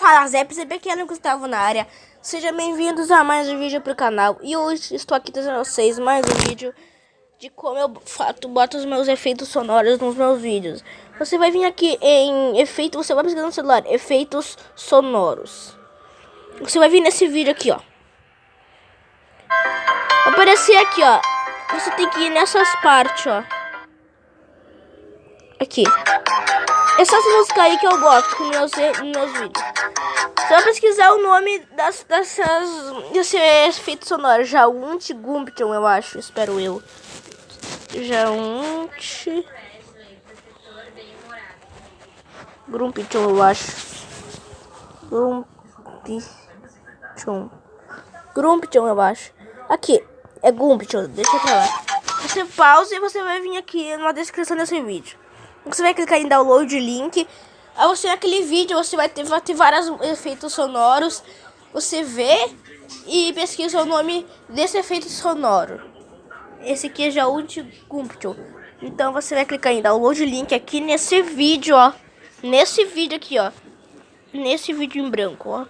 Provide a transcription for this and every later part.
Fala Zé, pequeno Gustavo na área. Sejam bem-vindos a mais um vídeo pro canal. E hoje estou aqui trazendo a vocês mais um vídeo de como eu boto os meus efeitos sonoros nos meus vídeos. Você vai vir aqui em efeito, você vai pesquisar no celular, efeitos sonoros. Você vai vir nesse vídeo aqui, ó. Vai aparecer aqui, ó. Você tem que ir nessas partes, ó. Aqui. Essas músicas aí que eu boto nos meus vídeos. Você vai pesquisar o nome desse efeito sonoro. Jaunt Gumption, eu acho. Espero eu. Jaunt Gumption, eu acho. Gumption, eu acho. Aqui. É Gumption. Deixa pra lá. Você pausa e você vai vir aqui na descrição desse vídeo. Você vai clicar em download link. Aí você naquele vídeo você vai ter vários efeitos sonoros. Você vê e pesquisa o nome desse efeito sonoro. Esse aqui é Jaunt Gumption. Então você vai clicar em download link aqui nesse vídeo, ó. Nesse vídeo aqui, ó. Nesse vídeo em branco, ó.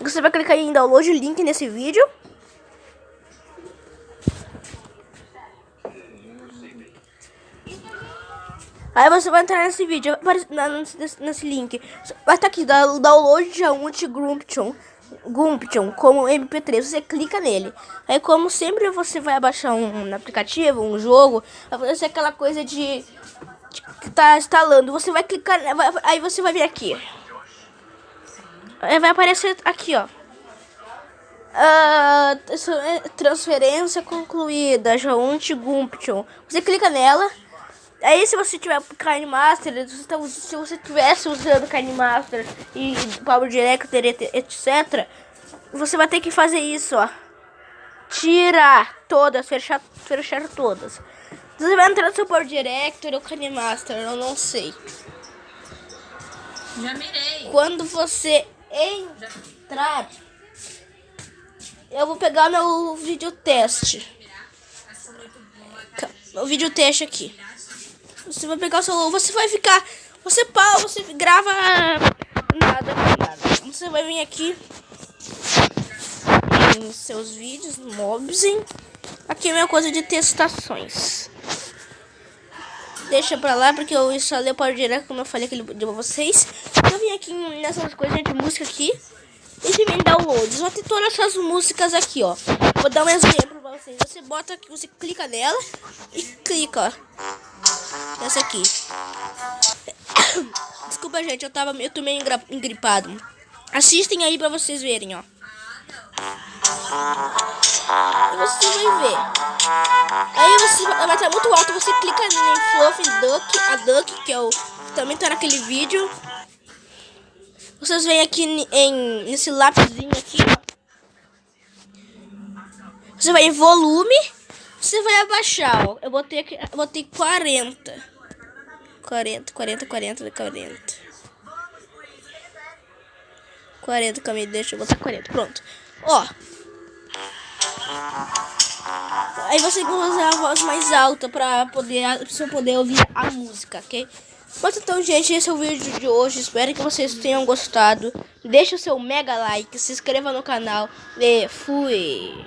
Você vai clicar em download link nesse vídeo. Aí você vai entrar nesse vídeo, nesse link. Vai estar aqui, download Jaunt Gumption como MP3. Você clica nele. Aí, como sempre, você vai baixar um aplicativo, um jogo. Vai ser aquela coisa de que tá instalando. Você vai clicar, aí você vai vir aqui. Aí vai aparecer aqui, ó. Transferência concluída, Jaunt Gumption. Você clica nela. Aí se você tiver KineMaster, se você estivesse usando KineMaster e Power Director, etc, você vai ter que fazer isso, ó. Tirar todas, fechar todas. Você vai entrar no seu Power Director ou KineMaster, eu não sei. Já mirei. Quando você entrar, eu vou pegar meu vídeo teste. O vídeo teste aqui. Você vai pegar o celular, você vai ficar, você grava nada. Você vai vir aqui em seus vídeos, Mobzen. Aqui é a minha coisa de testações. Deixa pra lá porque eu instalei o Power Direct, como eu falei aquele vídeo pra vocês. Eu vim aqui nessas coisas de música aqui. E se vem downloads, vou ter todas essas músicas aqui, ó. Vou dar um exemplo pra vocês. Você bota aqui, você clica nela e clica, ó. Essa aqui. Desculpa, gente, eu tô meio engripado. Assistem aí pra vocês verem, ó. E você vai ver. Aí você vai estar muito alto. Você clica em Fluffy Duck, a Duck, que também tá naquele vídeo. Vocês vêm aqui nesse lápisinho aqui, ó. Você vai em volume. Você vai abaixar, ó. Eu botei 40. 40, calma aí, deixa eu botar 40. Pronto. Ó. Aí você vai usar a voz mais alta pra você poder ouvir a música, ok? Mas então, gente, esse é o vídeo de hoje. Espero que vocês tenham gostado. Deixa o seu mega like, se inscreva no canal e fui!